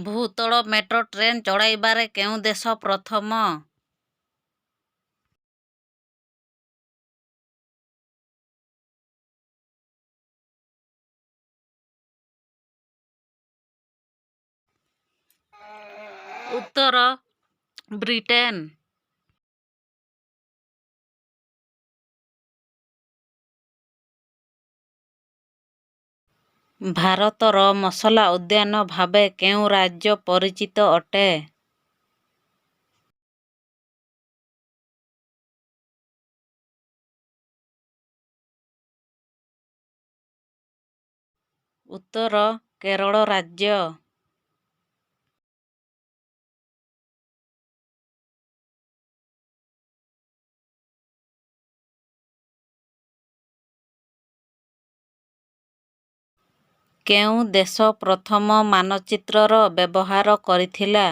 ଭୂତଳ metro train ଚଳାଇବାରେ କେଉଁ ଦେଶ ପ୍ରଥମ? ଉତ୍ତର ବ୍ରିଟେନ୍। ଭାରତର ମସଲା ଉଦ୍ୟାନ ଭାବେ କେଉଁ ରାଜ୍ୟ ପରିଚିତ ଅଟେ? ଉତ୍ତର କେରଳ ରାଜ୍ୟ। କେଉଁ ଦେଶ ପ୍ରଥମ ମାନଚିତ୍ରର ବ୍ୟବହାର କରିଥିଲା?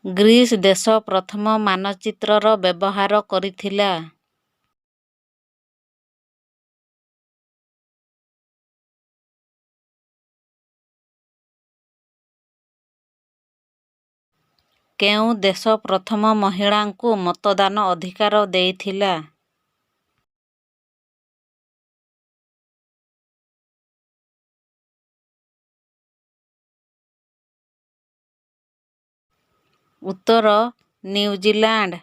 ଗ୍ରୀସ୍ ଦେଶ ପ୍ରଥମ ମାନଚିତ୍ରର ବ୍ୟବହାର କରିଥିଲା। କେଉଁ ଦେଶ ପ୍ରଥମ ମହିଳାଙ୍କୁ ମତଦାନ ଅଧିକାର ଦେଇଥିଲା? ଉତ୍ତର ନ୍ୟୁଜିଲାଣ୍ଡ।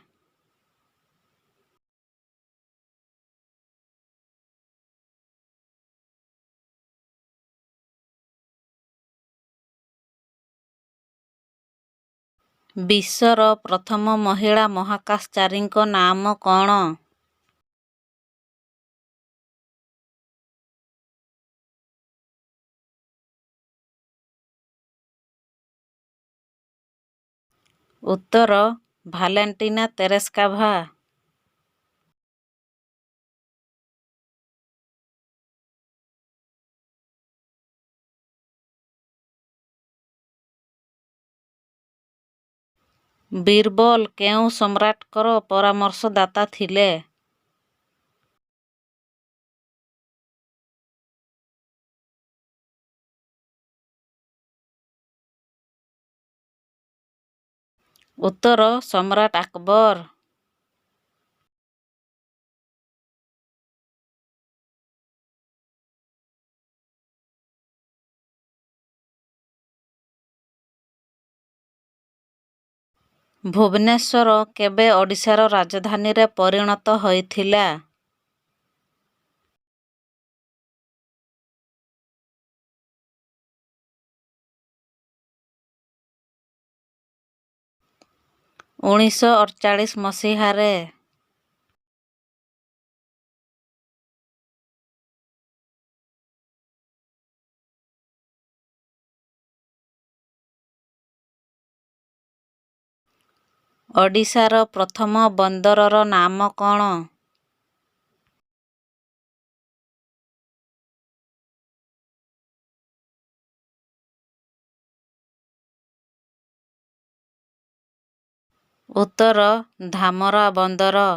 ବିଶ୍ୱର ପ୍ରଥମ ମହିଳା ମହାକାଶଚାରୀଙ୍କ ନାମ କ'ଣ? ଉତ୍ତର ଭାଲେଣ୍ଟିନା ତେରେସ୍କାଭା। ବୀରବଲ କେଉଁ ସମ୍ରାଟଙ୍କର ପରାମର୍ଶଦାତା ଥିଲେ? ଉତ୍ତର ସମ୍ରାଟ ଆକବର। ଭୁବନେଶ୍ୱର କେବେ ଓଡ଼ିଶାର ରାଜଧାନୀରେ ପରିଣତ ହୋଇଥିଲା? ଉଣେଇଶହ ଅଠଚାଳିଶ ମସିହାରେ। ଓଡ଼ିଶାର ପ୍ରଥମ ବନ୍ଦରର ନାମ କ'ଣ? ଉତ୍ତର ଧାମରା ବନ୍ଦର।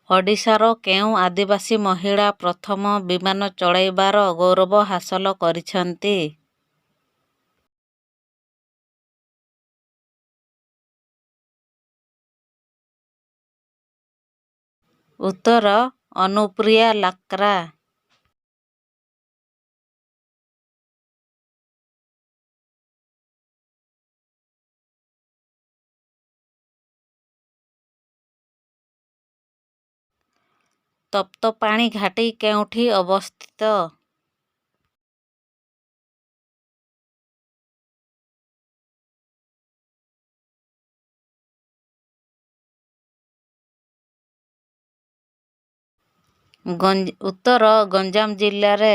ଓଡ଼ିଶାର କେଉଁ ଆଦିବାସୀ ମହିଳା ପ୍ରଥମ ବିମାନ ଚଳାଇବାର ଗୌରବ ହାସଲ କରିଛନ୍ତି? ଉତ୍ତର ଅନୁପ୍ରିୟା ଲାକ୍ରା। ତପ୍ତପାଣି ଘାଟି କେଉଁଠି ଅବସ୍ଥିତ? ଉତ୍ତର ଗଞ୍ଜାମ ଜିଲ୍ଲାରେ।